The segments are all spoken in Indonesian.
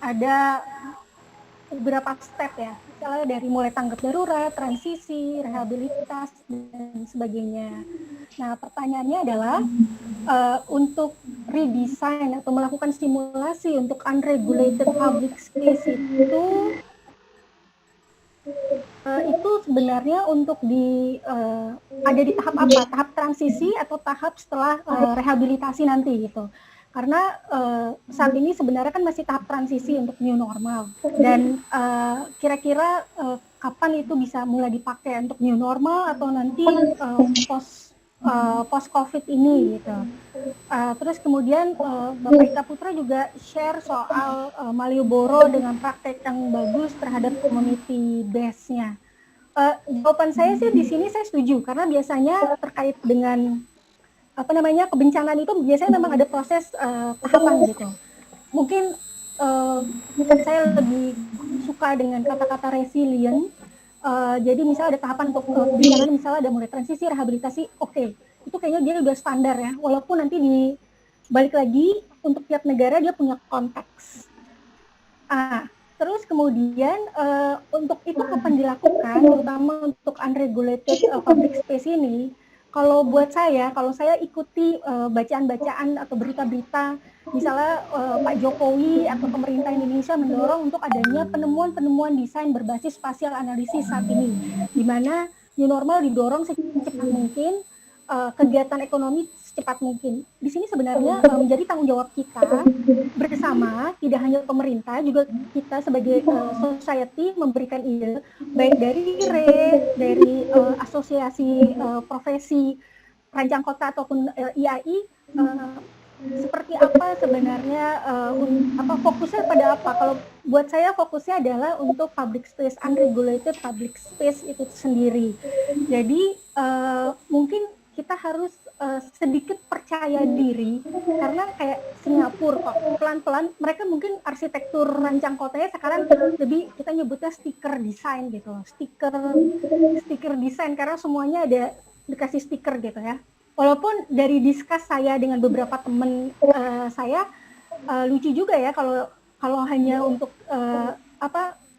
ada beberapa step ya, misalnya dari mulai tanggap darurat, transisi, rehabilitas, dan sebagainya. Nah, pertanyaannya adalah untuk redesign atau melakukan simulasi untuk unregulated public space itu sebenarnya untuk ada di tahap apa? Tahap transisi atau tahap setelah rehabilitasi nanti gitu. Karena saat ini sebenarnya kan masih tahap transisi untuk new normal dan kira-kira kapan itu bisa mulai dipakai untuk new normal atau nanti post COVID ini gitu. Terus kemudian Bapak Ika Putra juga share soal Malioboro dengan praktek yang bagus terhadap community base-nya. Jawaban saya sih di sini saya setuju karena biasanya terkait dengan kebencanaan itu biasanya memang ada proses tahapan gitu. Mungkin saya lebih suka dengan kata-kata resilient. Jadi misalnya ada tahapan untuk kebencanaan, misalnya ada mulai transisi, rehabilitasi, oke. Itu kayaknya dia udah standar ya, walaupun nanti balik lagi untuk tiap negara dia punya konteks. Terus kemudian untuk itu kapan dilakukan, terutama untuk unregulated public space ini, kalau saya ikuti bacaan-bacaan atau berita-berita, misalnya Pak Jokowi atau pemerintah Indonesia mendorong untuk adanya penemuan-penemuan desain berbasis spatial analisis saat ini, di mana new normal didorong secepat mungkin, kegiatan ekonomi secepat mungkin. Di sini sebenarnya menjadi tanggung jawab kita bersama, tidak hanya pemerintah, juga kita sebagai society memberikan ide, baik dari asosiasi profesi perancang kota ataupun IAI, seperti apa sebenarnya fokusnya pada apa. Kalau buat saya fokusnya adalah untuk public space, unregulated public space itu sendiri. Jadi mungkin kita harus sedikit percaya diri, karena kayak Singapura kok pelan-pelan mereka mungkin arsitektur rancang kotanya sekarang lebih kita nyebutnya stiker design gitu, stiker design karena semuanya ada dikasih stiker gitu ya. Walaupun dari discuss saya dengan beberapa teman saya lucu juga ya kalau hanya untuk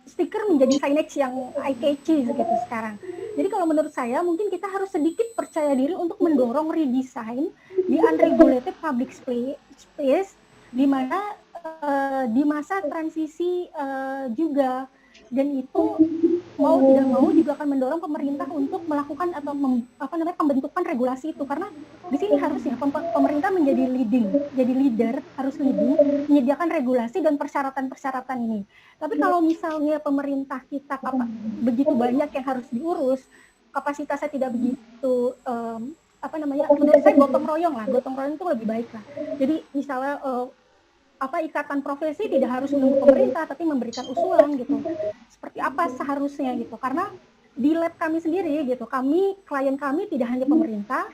stiker menjadi signage yang eye-catchy gitu sekarang. Jadi kalau menurut saya mungkin kita harus sedikit percaya diri untuk mendorong redesign di unregulated public space di mana di masa transisi juga, dan itu mau tidak mau juga akan mendorong pemerintah untuk melakukan atau pembentukan regulasi itu, karena di sini harusnya pemerintah menjadi leader, harus leading, menyediakan regulasi dan persyaratan-persyaratan ini. Tapi kalau misalnya pemerintah kita begitu banyak yang harus diurus, kapasitasnya tidak begitu menurut saya gotong royong itu lebih baik lah. Jadi misalnya ikatan profesi tidak harus menunggu pemerintah tapi memberikan usulan gitu, seperti apa seharusnya gitu. Karena di lab kami sendiri gitu, klien kami tidak hanya pemerintah,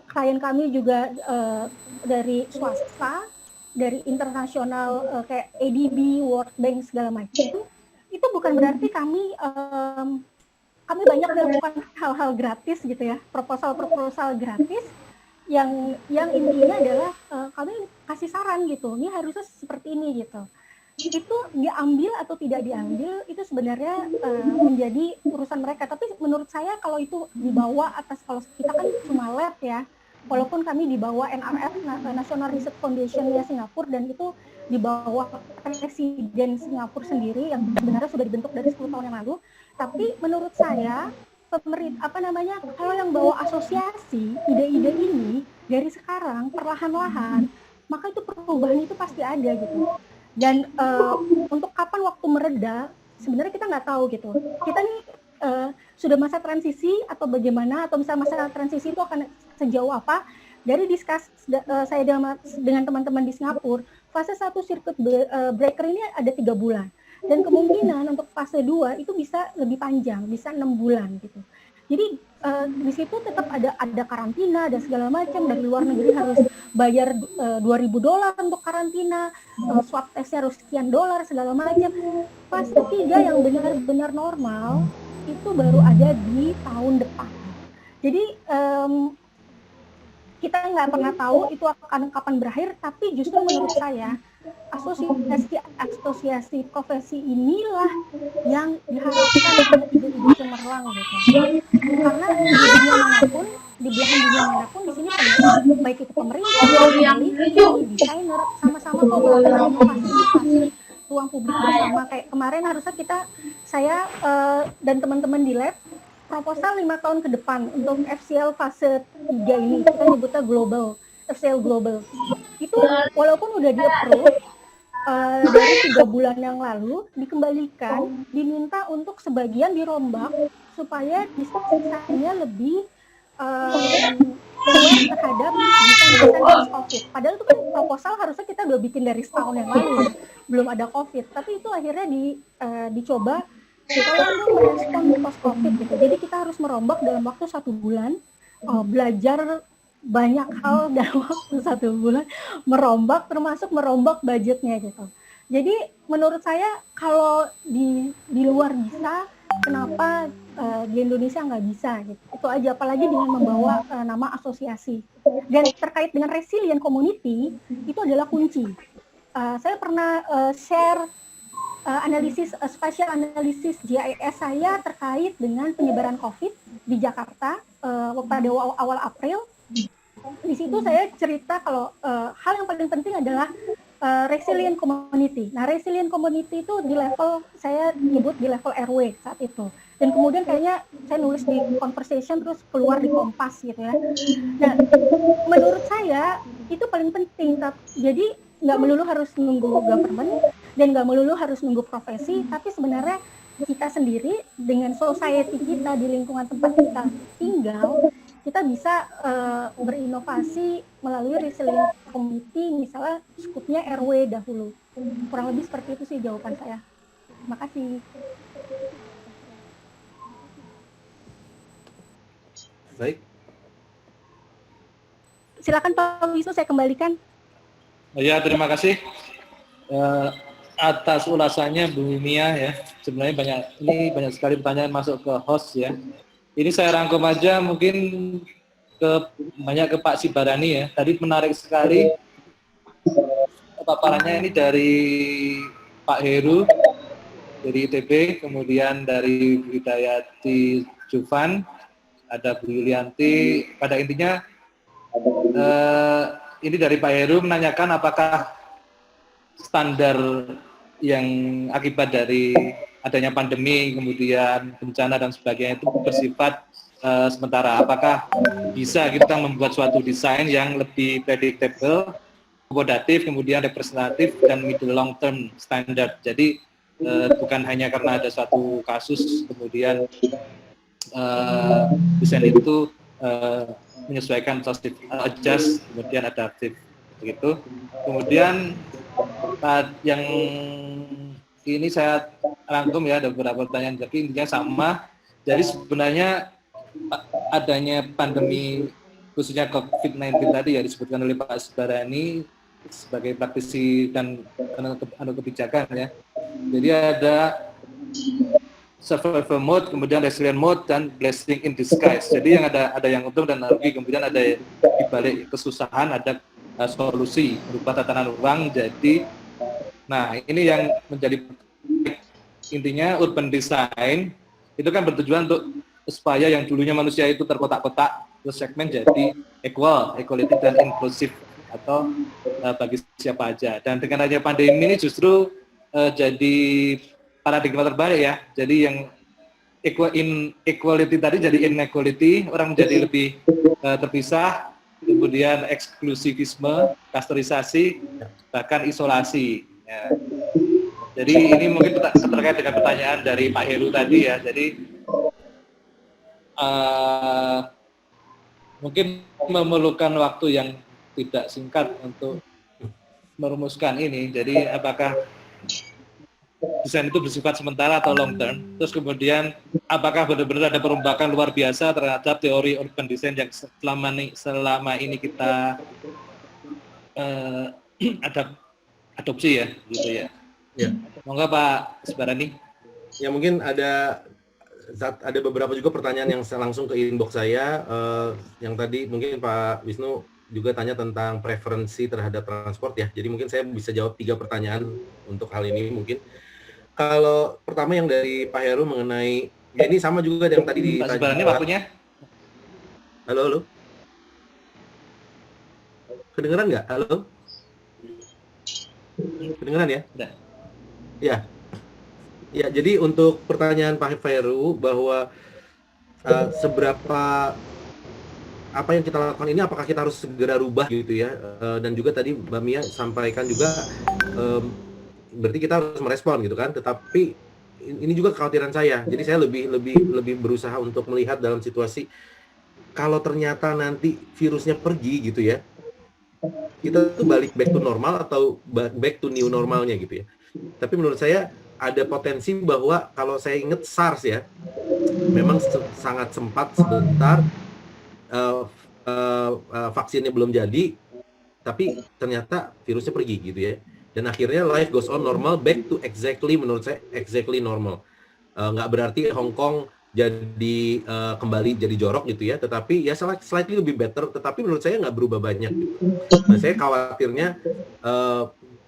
klien kami juga dari swasta, dari internasional kayak ADB, World Bank segala macam. Itu bukan berarti kami banyak melakukan hal-hal gratis gitu ya, proposal gratis yang intinya adalah kami kasih saran gitu, ini harusnya seperti ini gitu. Itu diambil atau tidak diambil itu sebenarnya menjadi urusan mereka. Tapi menurut saya kalau itu dibawa atas, kalau kita kan cuma lab ya, walaupun kami dibawa NRF, National Research Foundation ya Singapura, dan itu dibawa presiden Singapura sendiri yang sebenarnya sudah dibentuk dari 10 tahun yang lalu. Tapi menurut saya pemerintah kalau yang bawa asosiasi ide-ide ini dari sekarang perlahan-lahan, maka itu perubahan itu pasti ada gitu. Dan untuk kapan waktu mereda sebenarnya kita nggak tahu gitu. Kita nih sudah masa transisi atau bagaimana, atau misalnya masa transisi itu akan sejauh apa. Dari diskus saya dengan teman-teman di Singapura, fase 1 circuit breaker ini ada 3 bulan. Dan kemungkinan untuk fase 2 itu bisa lebih panjang, bisa 6 bulan gitu. Jadi di situ tetap ada karantina dan segala macam. Dari luar negeri harus bayar $2.000 untuk karantina, swab testnya harus sekian dolar segala macam. Fase 3 yang benar-benar normal itu baru ada di tahun depan. Jadi kita nggak pernah tahu itu akan kapan berakhir, tapi justru menurut saya asosiasi profesi inilah yang diharapkan punya ide-ide cemerlang gitu. Karena di dunia manapun, di belahan dunia manapun, di sini semua, baik itu pemerintah, peneliti, desainer, sama-sama kok melakukan inovasi-inovasi ruang publik bersama. Kayak kemarin harusnya saya dan teman-teman di lab proposal 5 tahun ke depan untuk FCL fase 3 ini, kita nyebutnya global, FCL global. Itu walaupun udah di-approve dari 3 bulan yang lalu, dikembalikan, diminta untuk sebagian dirombak supaya desainnya lebih aware terhadap desain-desain post-COVID. Padahal itu kan proposal harusnya kita udah bikin dari setahun yang lalu ya, belum ada COVID. Tapi itu akhirnya dicoba, tolong dong merespon post-COVID gitu. Jadi kita harus merombak dalam waktu 1 bulan, belajar banyak hal dalam waktu 1 bulan, termasuk merombak budgetnya gitu. Jadi menurut saya kalau di luar bisa, kenapa di Indonesia nggak bisa gitu. Itu aja, apalagi dengan membawa nama asosiasi. Dan terkait dengan resilient community, itu adalah kunci. Saya pernah share spatial analisis GIS saya terkait dengan penyebaran COVID di Jakarta pada awal April. Di situ saya cerita kalau hal yang paling penting adalah resilient community. Nah, resilient community itu di level, saya nyebut di level RW saat itu. Dan kemudian kayaknya saya nulis di conversation terus keluar di Kompas gitu ya. Nah, menurut saya itu paling penting. Jadi nggak melulu harus nunggu government dan nggak melulu harus nunggu profesi, tapi sebenarnya kita sendiri dengan society kita di lingkungan tempat kita tinggal, kita bisa berinovasi melalui resilient community, misalnya skupnya RW dahulu. Kurang lebih seperti itu sih jawaban saya. Terima kasih. Baik. Silakan Pak Wisnu, saya kembalikan. Ya, terima kasih atas ulasannya Bu Mia ya. Sebenarnya banyak sekali pertanyaan masuk ke host ya. Ini saya rangkum aja mungkin banyak ke Pak Sibarani ya. Tadi menarik sekali paparannya ini dari Pak Heru dari ITB, kemudian dari Bu Hidayati Jufan, ada Bu Yulianti. Pada intinya ini dari Pak Heru menanyakan apakah standar yang akibat dari adanya pandemi, kemudian bencana dan sebagainya itu bersifat sementara. Apakah bisa kita membuat suatu desain yang lebih predictable, akomodatif, kemudian representatif, dan middle long term standard. Jadi bukan hanya karena ada suatu kasus, kemudian desain itu menyesuaikan adjust, kemudian adaptif, begitu. Kemudian yang ini saya rangkum ya, ada beberapa pertanyaan, jadi intinya sama. Jadi sebenarnya adanya pandemi khususnya COVID-19 tadi ya disebutkan oleh Pak Sibarani sebagai praktisi dan kebijakan ya. Jadi ada survival mode, kemudian resilient mode, dan blessing in disguise. Jadi yang ada yang untung dan rugi, kemudian ada di balik kesusahan ada solusi berupa tatanan ruang. Jadi, nah ini yang menjadi intinya urban design itu kan bertujuan untuk supaya yang dulunya manusia itu terkotak-kotak, terus segmen jadi equality dan inklusif atau bagi siapa aja. Dan dengan adanya pandemi ini justru jadi paradigma terbalik ya. Jadi yang equality tadi jadi inequality, orang menjadi lebih terpisah, kemudian eksklusivisme, klasterisasi, bahkan isolasi. Ya. Jadi ini mungkin terkait dengan pertanyaan dari Pak Heru tadi ya. Jadi mungkin memerlukan waktu yang tidak singkat untuk merumuskan ini. Jadi apakah desain itu bersifat sementara atau long term? Terus kemudian apakah benar-benar ada perombakan luar biasa terhadap teori urban design yang selama ini kita adopsi ya, gitu ya? Ya. Monggo Pak Sibarani. Ya mungkin ada beberapa juga pertanyaan yang langsung ke inbox saya, yang tadi mungkin Pak Wisnu juga tanya tentang preferensi terhadap transport ya. Jadi mungkin saya bisa jawab 3 pertanyaan untuk hal ini mungkin. Kalau pertama yang dari Pak Heru mengenai, ya ini sama juga yang tadi Pak ditanya. Subarani waktunya. Halo, halo. Kedengeran nggak? Halo? Kedengeran ya? Udah. Ya. Ya, jadi untuk pertanyaan Pak Heru bahwa seberapa apa yang kita lakukan ini, apakah kita harus segera rubah gitu ya, dan juga tadi Mbak Mia sampaikan juga berarti kita harus merespon gitu kan, tetapi ini juga kekhawatiran saya, jadi saya lebih berusaha untuk melihat dalam situasi kalau ternyata nanti virusnya pergi gitu ya, kita tuh balik back to normal atau back to new normalnya gitu ya. Tapi menurut saya ada potensi bahwa kalau saya ingat SARS ya, memang sangat sempat sebentar vaksinnya belum jadi, tapi ternyata virusnya pergi gitu ya. Dan akhirnya life goes on normal, back to exactly, menurut saya exactly normal. Nggak berarti Hong Kong jadi kembali jadi jorok gitu ya, tetapi ya slightly lebih better, tetapi menurut saya nggak berubah banyak gitu. Nah, saya khawatirnya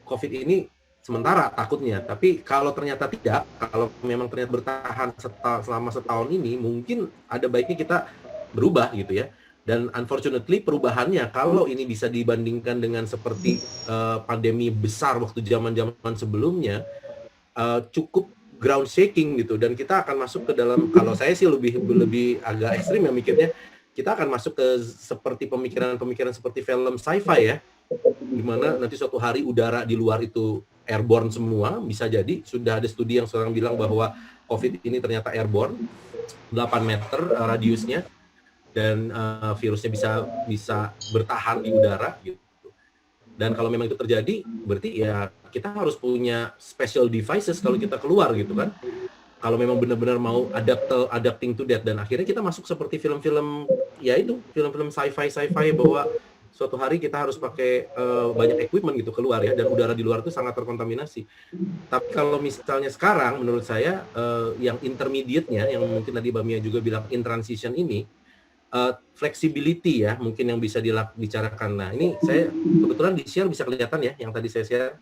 COVID ini sementara takutnya, tapi kalau ternyata tidak, kalau memang ternyata bertahan selama setahun ini, mungkin ada baiknya kita berubah gitu ya. Dan unfortunately perubahannya kalau ini bisa dibandingkan dengan seperti pandemi besar waktu zaman-zaman sebelumnya, cukup ground shaking gitu, dan kita akan masuk ke dalam, kalau saya sih lebih agak ekstrim ya mikirnya, kita akan masuk ke seperti pemikiran seperti film sci-fi ya, dimana nanti suatu hari udara di luar itu airborne semua, bisa jadi sudah ada studi yang sekarang bilang bahwa COVID ini ternyata airborne, 8 meter radiusnya, dan virusnya bisa bertahan di udara gitu. Dan kalau memang itu terjadi, berarti ya kita harus punya special devices kalau kita keluar gitu kan. Kalau memang benar-benar mau adapting to that, dan akhirnya kita masuk seperti film-film, ya itu film-film sci-fi bahwa suatu hari kita harus pakai banyak equipment gitu keluar ya, dan udara di luar itu sangat terkontaminasi. Tapi kalau misalnya sekarang menurut saya yang intermediate-nya, yang mungkin tadi Mbak Mia juga bilang in transition ini, flexibility ya mungkin yang bisa dibicarakan. Nah ini saya kebetulan di share bisa kelihatan ya yang tadi saya share.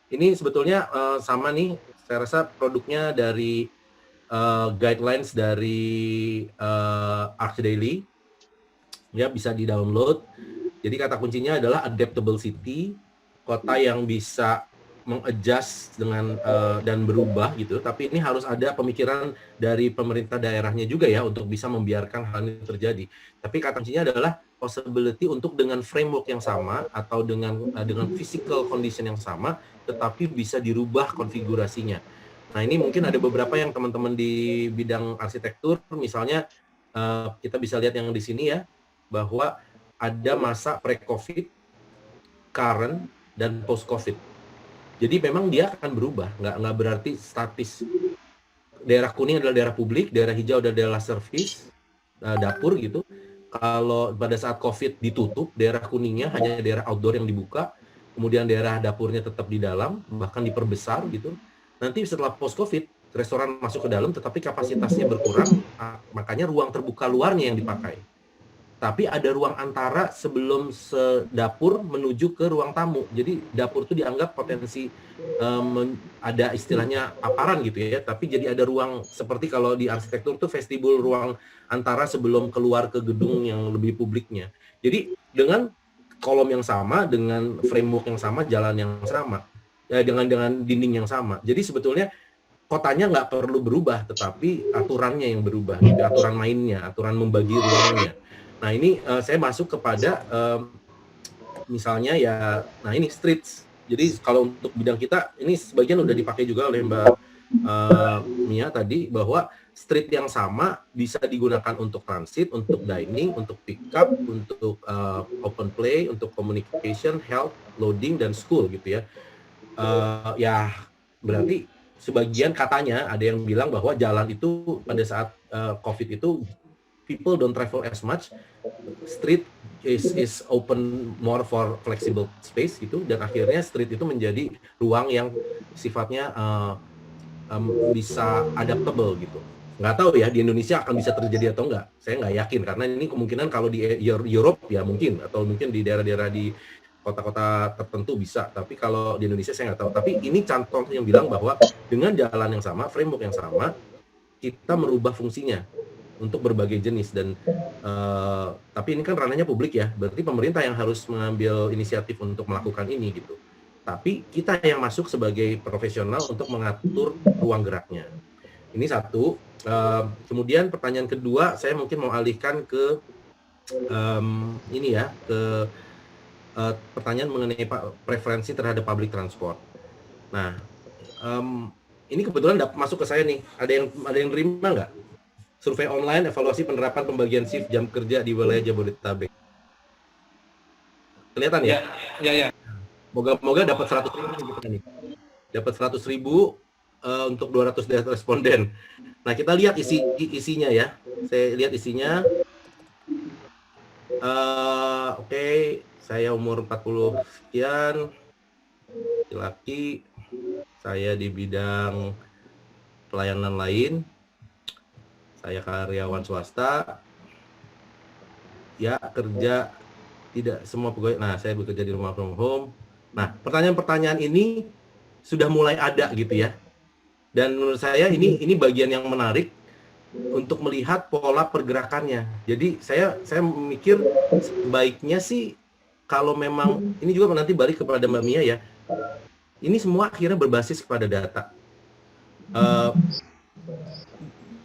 Ini sebetulnya sama nih, saya rasa produknya dari guidelines dari Arch Daily ya, bisa di download. Jadi kata kuncinya adalah adaptable city, kota yang bisa mengadjust dengan dan berubah gitu, tapi ini harus ada pemikiran dari pemerintah daerahnya juga ya untuk bisa membiarkan hal ini terjadi. Tapi kata kuncinya adalah possibility untuk dengan framework yang sama atau dengan physical condition yang sama, tetapi bisa dirubah konfigurasinya. Nah ini mungkin ada beberapa yang teman-teman di bidang arsitektur, misalnya kita bisa lihat yang di sini ya, bahwa ada masa pre-COVID, current, dan post-COVID. Jadi memang dia akan berubah, nggak berarti statis. Daerah kuning adalah daerah publik, daerah hijau adalah daerah service, dapur gitu. Kalau pada saat COVID ditutup, daerah kuningnya hanya daerah outdoor yang dibuka, kemudian daerah dapurnya tetap di dalam, bahkan diperbesar gitu. Nanti setelah post-COVID, restoran masuk ke dalam, tetapi kapasitasnya berkurang, makanya ruang terbuka luarnya yang dipakai. Tapi ada ruang antara sebelum dapur menuju ke ruang tamu. Jadi dapur itu dianggap potensi ada istilahnya paparan gitu ya. Tapi jadi ada ruang seperti kalau di arsitektur itu vestibul, ruang antara sebelum keluar ke gedung yang lebih publiknya. Jadi dengan kolom yang sama, dengan framework yang sama, jalan yang sama, dengan dinding yang sama. Jadi sebetulnya kotanya nggak perlu berubah, tetapi aturannya yang berubah, gitu, aturan mainnya, aturan membagi ruangnya. Nah ini saya masuk kepada misalnya ya, nah ini streets. Jadi kalau untuk bidang kita, ini sebagian udah dipakai juga oleh Mbak Mia tadi, bahwa street yang sama bisa digunakan untuk transit, untuk dining, untuk pick up, untuk open play, untuk communication, health, loading, dan school gitu ya. Ya berarti sebagian katanya ada yang bilang bahwa jalan itu pada saat COVID itu people don't travel as much, street is open more for flexible space gitu, dan akhirnya street itu menjadi ruang yang sifatnya bisa adaptable gitu. Nggak tahu ya di Indonesia akan bisa terjadi atau enggak. Saya nggak yakin karena ini kemungkinan kalau di Europe ya mungkin, atau mungkin di daerah-daerah di kota-kota tertentu bisa. Tapi kalau di Indonesia saya nggak tahu. Tapi ini contoh yang bilang bahwa dengan jalan yang sama, framework yang sama, kita merubah fungsinya untuk berbagai jenis. Dan tapi ini kan ranahnya publik ya. Berarti pemerintah yang harus mengambil inisiatif untuk melakukan ini gitu. Tapi kita yang masuk sebagai profesional untuk mengatur ruang geraknya. Ini satu. Kemudian pertanyaan kedua, saya mungkin mau alihkan ke ini ya, ke pertanyaan mengenai preferensi terhadap public transport. Nah, ini kebetulan masuk ke saya nih. Ada yang terima nggak? Survei online evaluasi penerapan pembagian shift jam kerja di wilayah Jabodetabek. Kelihatan ya? Ya. Moga-moga dapat 100.000 kita nih. Dapat 100.000 untuk 200 responden. Nah, kita lihat isinya ya. Saya lihat isinya. Oke, saya umur 40 sekian, laki-laki, saya di bidang pelayanan lain, saya karyawan swasta, ya kerja tidak semua pegawai. Nah, saya bekerja di rumah from home. Nah, pertanyaan-pertanyaan ini sudah mulai ada gitu ya. Dan menurut saya ini bagian yang menarik untuk melihat pola pergerakannya. Jadi saya mikir sebaiknya sih kalau memang ini juga nanti balik kepada Mbak Mia ya. Ini semua akhirnya berbasis kepada data.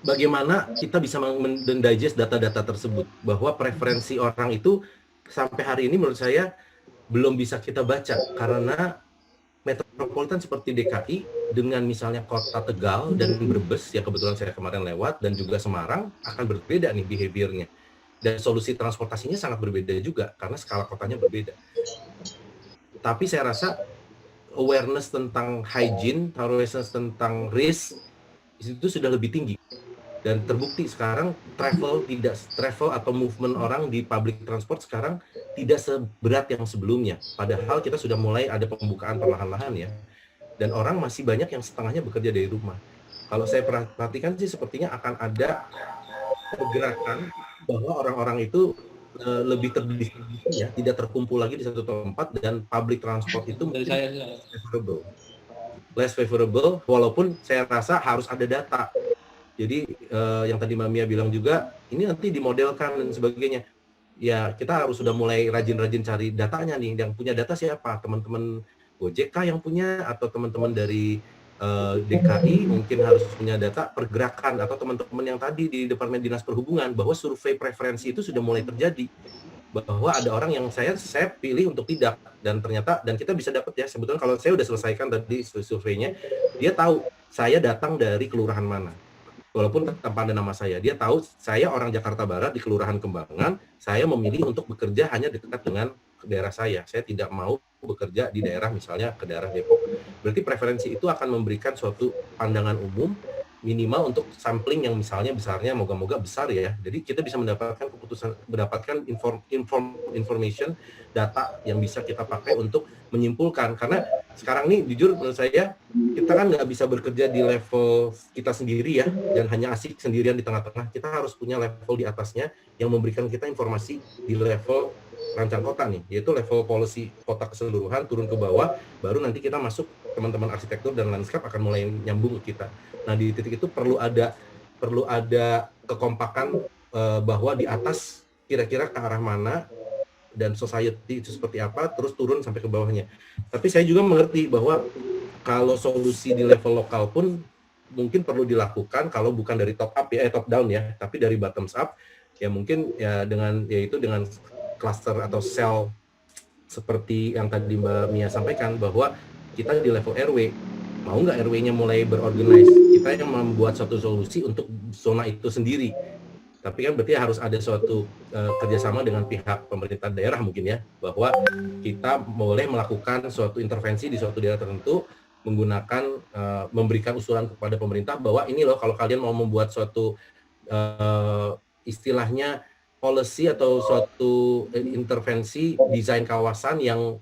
Bagaimana kita bisa mendigest data-data tersebut, bahwa preferensi orang itu sampai hari ini menurut saya belum bisa kita baca karena metropolitan seperti DKI dengan misalnya kota Tegal dan Brebes yang kebetulan saya kemarin lewat dan juga Semarang akan berbeda nih behaviornya, dan solusi transportasinya sangat berbeda juga karena skala kotanya berbeda. Tapi saya rasa awareness tentang hygiene, awareness tentang risk itu sudah lebih tinggi. Dan terbukti sekarang travel atau movement orang di public transport sekarang tidak seberat yang sebelumnya. Padahal kita sudah mulai ada pembukaan perlahan-lahan ya. Dan orang masih banyak yang setengahnya bekerja dari rumah. Kalau saya perhatikan sih sepertinya akan ada pergerakan bahwa orang-orang itu lebih terdistribusi ya, tidak terkumpul lagi di satu tempat, dan public transport itu less favorable, walaupun saya rasa harus ada data. Jadi yang tadi Mbak Mia bilang juga, ini nanti dimodelkan dan sebagainya. Ya kita harus sudah mulai rajin-rajin cari datanya nih. Yang punya data siapa? Teman-teman Gojek kah yang punya? Atau teman-teman dari DKI mungkin harus punya data pergerakan, atau teman-teman yang tadi di Departemen Dinas Perhubungan, bahwa survei preferensi itu sudah mulai terjadi. Bahwa ada orang yang saya pilih untuk tidak, dan ternyata, dan kita bisa dapat ya, sebetulnya kalau saya udah selesaikan tadi surveinya, dia tahu saya datang dari kelurahan mana. Walaupun tanpa ada nama saya, dia tahu saya orang Jakarta Barat di Kelurahan Kembangan, saya memilih untuk bekerja hanya dekat dengan daerah saya tidak mau bekerja di daerah misalnya ke daerah Depok. Berarti preferensi itu akan memberikan suatu pandangan umum minimal untuk sampling yang misalnya besarnya moga-moga besar ya. Jadi kita bisa mendapatkan information, data yang bisa kita pakai untuk menyimpulkan. Karena sekarang nih jujur menurut saya kita kan nggak bisa bekerja di level kita sendiri ya, dan hanya asik sendirian di tengah-tengah. Kita harus punya level di atasnya yang memberikan kita informasi di level rancang kota nih, yaitu level policy kota keseluruhan turun ke bawah, baru nanti kita masuk teman-teman arsitektur dan landscape akan mulai nyambung ke kita. Nah di titik itu perlu ada kekompakan bahwa di atas kira-kira ke arah mana dan society itu seperti apa, terus turun sampai ke bawahnya. Tapi saya juga mengerti bahwa kalau solusi di level lokal pun mungkin perlu dilakukan, kalau bukan dari top up ya, top down ya, tapi dari bottoms up ya, mungkin ya dengan cluster atau sel seperti yang tadi Mbak Mia sampaikan, bahwa kita di level RW, mau nggak RW-nya mulai berorganize, kita yang membuat suatu solusi untuk zona itu sendiri. Tapi kan berarti harus ada suatu kerjasama dengan pihak pemerintah daerah mungkin ya, bahwa kita boleh melakukan suatu intervensi di suatu daerah tertentu, menggunakan memberikan usulan kepada pemerintah bahwa ini loh, kalau kalian mau membuat suatu istilahnya policy atau suatu intervensi desain kawasan yang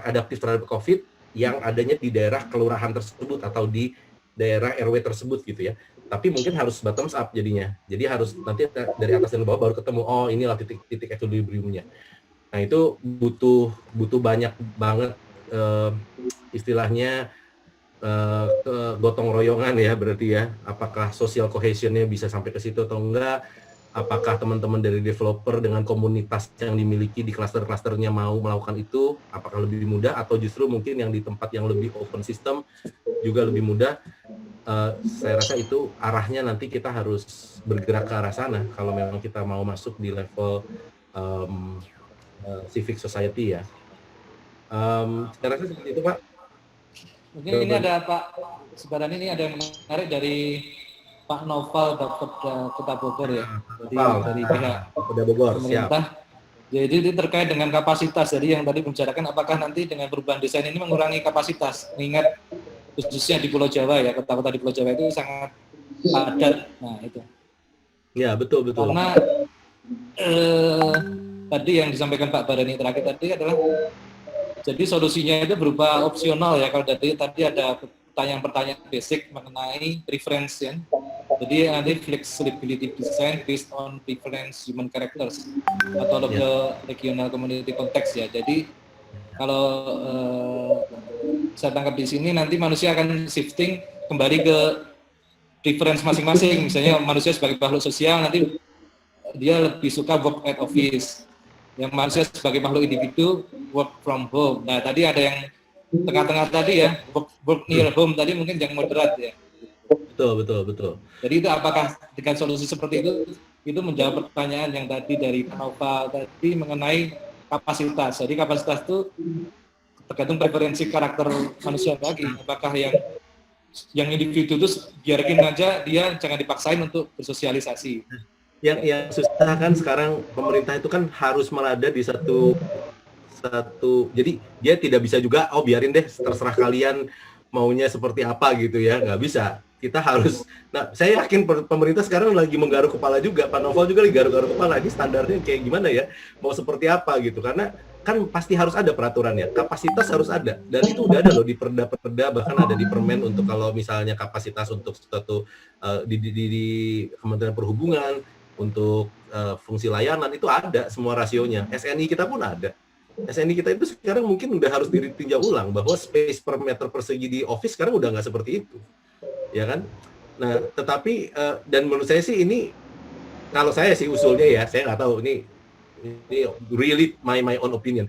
adaptif terhadap COVID, yang adanya di daerah kelurahan tersebut atau di daerah RW tersebut gitu ya. tapi mungkin harus bottoms up jadinya. Jadi harus nanti dari atas dan bawah baru ketemu, oh inilah titik equilibriumnya. Nah itu butuh banyak banget istilahnya gotong royongan ya berarti ya. Apakah social cohesionnya bisa sampai ke situ atau enggak? Apakah teman-teman dari developer dengan komunitas yang dimiliki di klaster-klasternya mau melakukan itu, apakah lebih mudah atau justru mungkin yang di tempat yang lebih open system juga lebih mudah? Saya rasa itu arahnya nanti kita harus bergerak ke arah sana kalau memang kita mau masuk di level civic society ya. Saya rasa seperti itu Pak. Mungkin ini ada Pak, sebenarnya ini ada yang menarik dari Pak Noval Kota Bogor ya, dari pihak Bogor, pemerintah. Siap. Jadi ini terkait dengan kapasitas. Jadi yang tadi membicarakan apakah nanti dengan perubahan desain ini mengurangi kapasitas, mengingat khususnya di Pulau Jawa ya, kota-kota di Pulau Jawa itu sangat padat. Nah itu. Ya betul. Karena tadi yang disampaikan Pak Barani terakhir tadi adalah jadi solusinya itu berupa opsional ya. Kalau tadi ada pertanyaan basic mengenai preference ya. Jadi nanti flexibility design based on preference human characters atau local regional community context ya. Jadi kalau saya tangkap di sini nanti manusia akan shifting kembali ke preference masing-masing. Misalnya manusia sebagai makhluk sosial nanti dia lebih suka work at office. Yang manusia sebagai makhluk individu work from home. Nah tadi ada yang tengah-tengah tadi ya, work near home tadi mungkin yang moderat ya. Betul. Jadi itu apakah dengan solusi seperti itu menjawab pertanyaan yang tadi dari Pak Nova tadi mengenai kapasitas. Jadi kapasitas itu tergantung preferensi karakter manusia lagi. Apakah yang individu itu biarkan aja dia jangan dipaksain untuk bersosialisasi. Yang susah kan sekarang pemerintah itu kan harus melada di satu jadi dia tidak bisa juga biarin deh terserah kalian maunya seperti apa gitu ya, nggak bisa. Kita harus, nah saya yakin pemerintah sekarang lagi menggaruk kepala juga, Pak Novel juga lagi garuk-garuk kepala, ini standarnya kayak gimana ya, mau seperti apa gitu, karena kan pasti harus ada peraturannya, kapasitas harus ada, dan itu udah ada loh di perda, bahkan ada di permen untuk kalau misalnya kapasitas untuk suatu di Kementerian Perhubungan, untuk fungsi layanan itu ada semua rasionya, SNI kita pun ada. SNI kita itu sekarang mungkin udah harus ditinjau ulang bahwa space per meter persegi di office sekarang udah nggak seperti itu, ya kan? Nah, tetapi dan menurut saya sih ini, kalau saya sih usulnya ya, saya nggak tahu ini really my own opinion.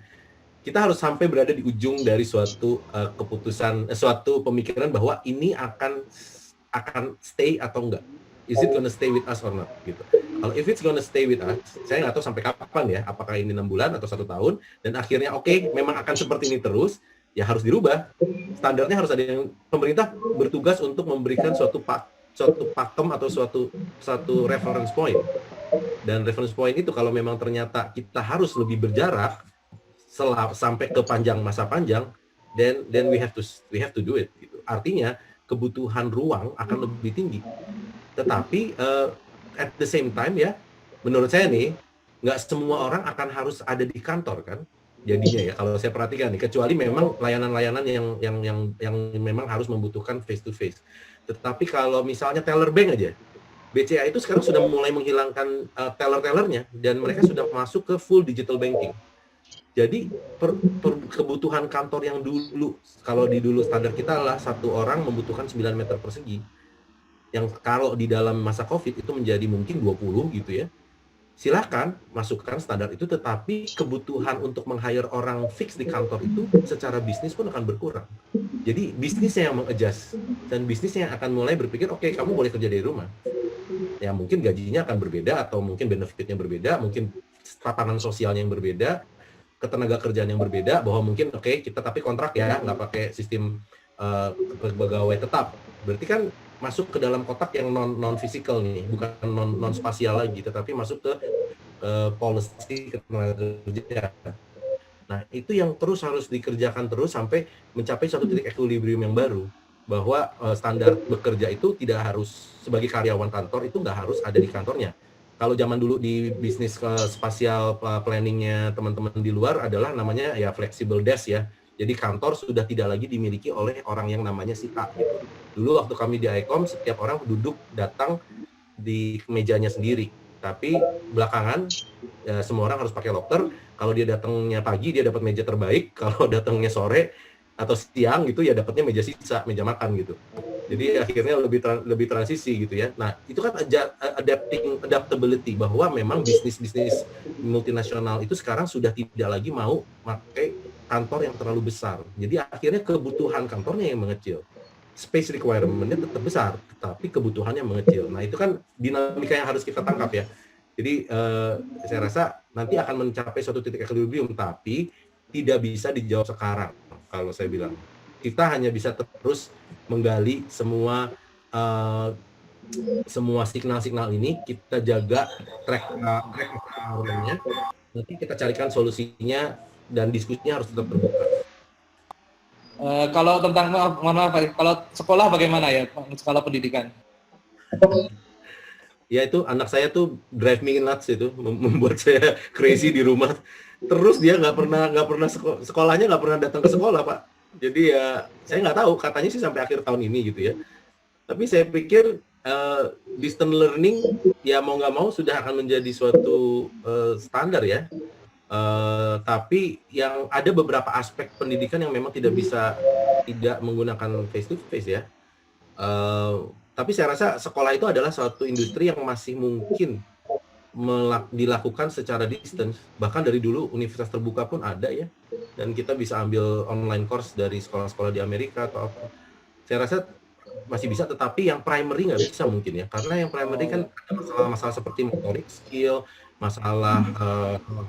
Kita harus sampai berada di ujung dari suatu keputusan, suatu pemikiran bahwa ini akan stay atau enggak. Is it gonna stay with us or not? Gitu. Kalau if it's gonna stay with us, saya nggak tahu sampai kapan ya, apakah ini 6 bulan atau 1 tahun, dan akhirnya memang akan seperti ini terus, ya harus dirubah. Standarnya harus ada yang pemerintah bertugas untuk memberikan suatu pakem atau suatu reference point. Dan reference point itu kalau memang ternyata kita harus lebih berjarak sampai ke masa panjang, then we have to do it. Gitu. Artinya kebutuhan ruang akan lebih tinggi. Tetapi at the same time ya, menurut saya nih, nggak semua orang akan harus ada di kantor kan, jadinya ya kalau saya perhatikan nih, kecuali memang layanan-layanan yang memang harus membutuhkan face to face. Tetapi kalau misalnya teller bank aja, BCA itu sekarang sudah mulai menghilangkan teller-tellernya dan mereka sudah masuk ke full digital banking. Jadi kebutuhan kantor yang dulu, kalau di dulu standar kita adalah satu orang membutuhkan 9 meter persegi. Yang kalau di dalam masa COVID itu menjadi mungkin 20 gitu ya. Silakan masukkan standar itu, tetapi kebutuhan untuk meng-hire orang fix di kantor itu secara bisnis pun akan berkurang. Jadi bisnisnya yang meng-adjust, dan bisnisnya yang akan mulai berpikir, oke, kamu boleh kerja dari rumah. Ya mungkin gajinya akan berbeda, atau mungkin benefitnya berbeda, mungkin tatanan sosialnya yang berbeda, ketenaga kerjaan yang berbeda, bahwa mungkin kita tapi kontrak ya, nggak pakai sistem pegawai tetap. Berarti kan masuk ke dalam kotak yang non fisikal nih, bukan non spasial lagi, tetapi masuk ke policy ketenaga kerja. Nah, itu yang terus harus dikerjakan terus sampai mencapai suatu titik equilibrium yang baru, bahwa standar bekerja itu tidak harus sebagai karyawan kantor itu nggak harus ada di kantornya. Kalau zaman dulu di bisnis spasial planningnya teman-teman di luar adalah namanya ya flexible desk ya. Jadi kantor sudah tidak lagi dimiliki oleh orang yang namanya si A gitu. Dulu waktu kami di ICOM, setiap orang duduk datang di mejanya sendiri. Tapi belakangan semua orang harus pakai locker. Kalau dia datangnya pagi dia dapat meja terbaik, kalau datangnya sore atau siang gitu ya dapatnya meja sisa, meja makan gitu. Jadi akhirnya lebih transisi gitu ya. Nah, itu kan adaptability bahwa memang bisnis-bisnis multinasional itu sekarang sudah tidak lagi mau pakai kantor yang terlalu besar. Jadi akhirnya kebutuhan kantornya yang mengecil. Space requirement-nya tetap besar, tetapi kebutuhannya mengecil. Nah, itu kan dinamika yang harus kita tangkap ya. Jadi saya rasa nanti akan mencapai suatu titik equilibrium, tapi tidak bisa dijawab sekarang kalau saya bilang. Kita hanya bisa terus menggali semua signal-signal ini, kita jaga track recordnya, nanti kita carikan solusinya dan diskusinya harus tetap terbuka. Kalau tentang mohon maaf, kalau sekolah bagaimana ya, sekolah pendidikan? Ya itu anak saya tuh drive me nuts itu, membuat saya crazy di rumah. Terus dia nggak pernah sekolahnya nggak pernah datang ke sekolah, Pak. Jadi ya saya nggak tahu, katanya sih sampai akhir tahun ini gitu ya. Tapi saya pikir distance learning ya mau nggak mau sudah akan menjadi suatu standar ya. Tapi yang ada beberapa aspek pendidikan yang memang tidak menggunakan face to face ya. Tapi saya rasa sekolah itu adalah suatu industri yang masih mungkin dilakukan secara distance. Bahkan dari dulu universitas terbuka pun ada ya. Dan kita bisa ambil online course dari sekolah-sekolah di Amerika atau apa. Saya rasa masih bisa, tetapi yang primary nggak bisa mungkin ya. Karena yang primary kan ada masalah-masalah seperti motorik skill, masalah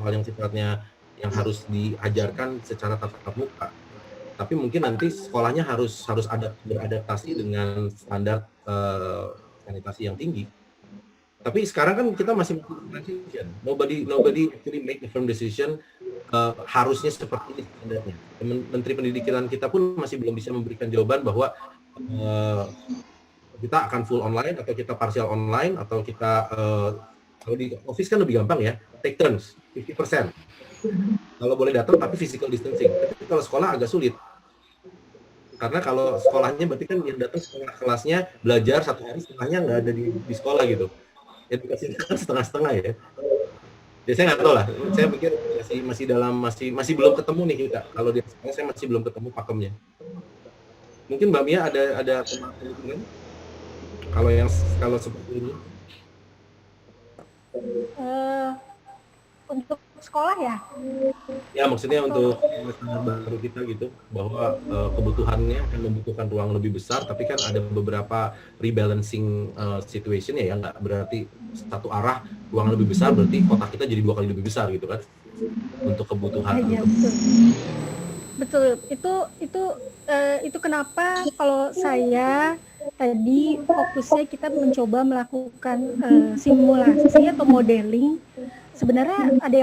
hal yang sifatnya yang harus diajarkan secara tatap muka. Tapi mungkin nanti sekolahnya harus beradaptasi dengan standar sanitasi yang tinggi. Tapi sekarang kan kita masih transition. Nobody actually make a firm decision harusnya seperti ini standarnya. Menteri Pendidikan kita pun masih belum bisa memberikan jawaban bahwa kita akan full online atau kita partial online atau kita kalau di office kan lebih gampang ya, take turns 50%. Kalau boleh datang tapi physical distancing. Tapi kalau sekolah agak sulit. Karena kalau sekolahnya berarti kan yang datang kelasnya belajar satu hari, setengahnya nggak ada di sekolah gitu. Edukasinya kan setengah-setengah ya. Ya saya nggak tahu lah. Saya pikir masih belum ketemu nih kita. Kalau di sekolah saya masih belum ketemu pakemnya. Mungkin Mbak Mia ada pemahaman kalau seperti ini. Untuk sekolah ya? Ya maksudnya untuk baru kita gitu bahwa kebutuhannya akan membutuhkan ruang lebih besar, tapi kan ada beberapa rebalancing situation ya, nggak berarti satu arah ruang lebih besar berarti kota kita jadi 2 kali lebih besar gitu kan untuk kebutuhan. Ya, betul. Itu kenapa kalau saya tadi fokusnya kita mencoba melakukan simulasi atau modeling. Sebenarnya ada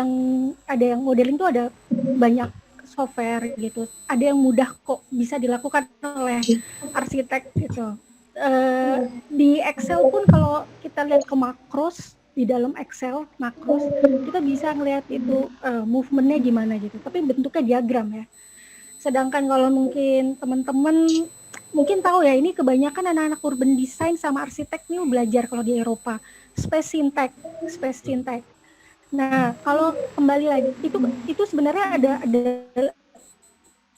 yang modeling tuh ada banyak software gitu. Ada yang mudah kok bisa dilakukan oleh arsitek gitu. Di Excel pun kalau kita lihat ke makros, di dalam Excel makros kita bisa ngelihat itu movementnya gimana gitu. Tapi bentuknya diagram ya. Sedangkan kalau mungkin teman-teman mungkin tahu ya, ini kebanyakan anak-anak urban design sama arsitek nih belajar kalau di Eropa space syntax. Nah, kalau kembali lagi itu sebenarnya ada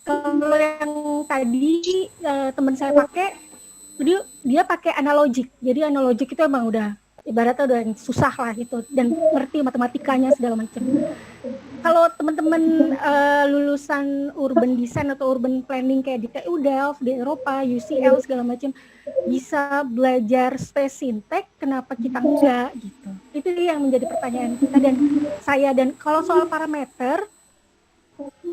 kalau yang tadi teman saya pakai dia pakai analogik. Jadi analogik itu emang udah ibaratnya udah yang susah lah gitu dan ngerti matematikanya segala macam. Kalau teman-teman lulusan urban design atau urban planning kayak di TU Delft, di Eropa, UCL segala macam bisa belajar space syntax, kenapa kita enggak gitu. Itu yang menjadi pertanyaan kita dan kalau soal parameter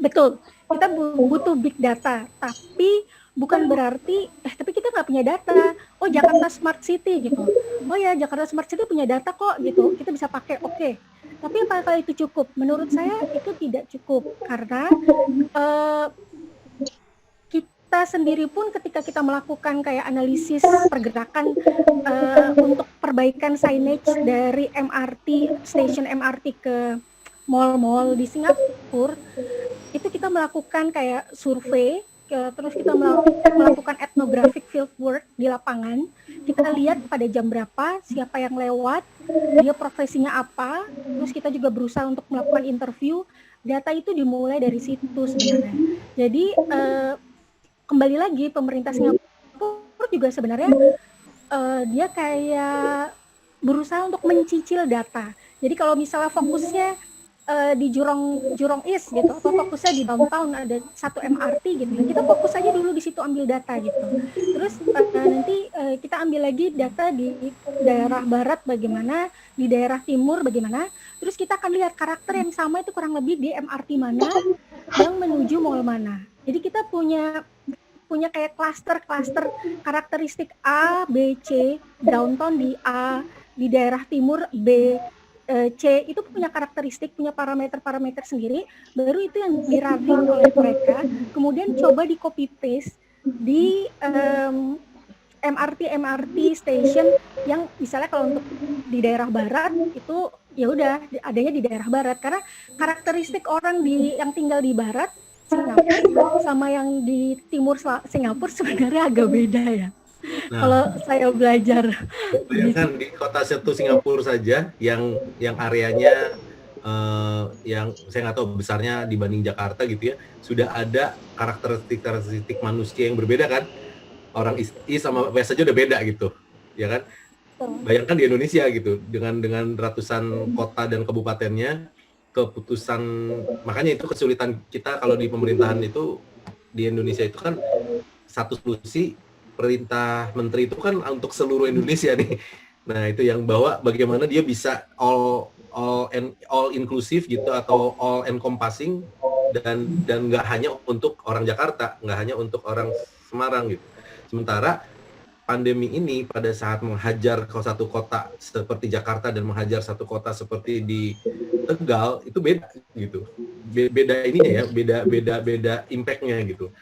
betul, kita butuh big data, tapi bukan berarti tapi kita nggak punya data. Oh, Jakarta Smart City gitu. Oh ya, Jakarta Smart City punya data kok gitu. Kita bisa pakai. Oke. Tapi apakah itu cukup? Menurut saya itu tidak cukup karena kita sendiri pun ketika kita melakukan kayak analisis pergerakan untuk perbaikan signage dari MRT, stasiun MRT ke mall-mall di Singapura, itu kita melakukan kayak survei, terus kita melakukan ethnographic fieldwork di lapangan. Kita lihat pada jam berapa, siapa yang lewat, dia profesinya apa, terus kita juga berusaha untuk melakukan interview. Data itu dimulai dari situ sebenarnya. Jadi kembali lagi pemerintah Singapura juga sebenarnya dia kayak berusaha untuk mencicil data. Jadi kalau misalnya fokusnya di Jurong East gitu, atau fokusnya di downtown ada satu MRT gitu, kita fokus aja dulu di situ ambil data gitu. Terus nanti kita ambil lagi data di daerah barat bagaimana, di daerah timur bagaimana. Terus kita akan lihat karakter yang sama itu kurang lebih di MRT mana yang menuju mall mana. Jadi kita punya kayak klaster karakteristik A, B, C, downtown di A, di daerah timur B, C, itu punya karakteristik, punya parameter sendiri, baru itu yang dirunning oleh mereka, kemudian coba di copy paste di MRT station yang misalnya kalau untuk di daerah barat itu ya udah adanya di daerah barat, karena karakteristik orang yang tinggal di barat Singapura sama yang di timur Singapura sebenarnya agak beda ya. Nah, Kalau saya belajar bayangkan di kota satu Singapura saja yang areanya yang saya nggak tahu besarnya dibanding Jakarta gitu ya, sudah ada karakteristik manusia yang berbeda kan. Orang East sama West aja udah beda gitu, ya kan? Bayangkan di Indonesia gitu, dengan ratusan kota dan kabupatennya, keputusan, makanya itu kesulitan kita kalau di pemerintahan itu di Indonesia itu kan satu solusi perintah menteri itu kan untuk seluruh Indonesia nih. Nah, itu yang bawa bagaimana dia bisa all inclusive gitu atau all encompassing dan nggak hanya untuk orang Jakarta, nggak hanya untuk orang Semarang gitu. Sementara pandemi ini pada saat menghajar ke satu kota seperti Jakarta dan menghajar satu kota seperti di Tegal itu beda gitu. Beda ininya ya, beda impact-nya gitu.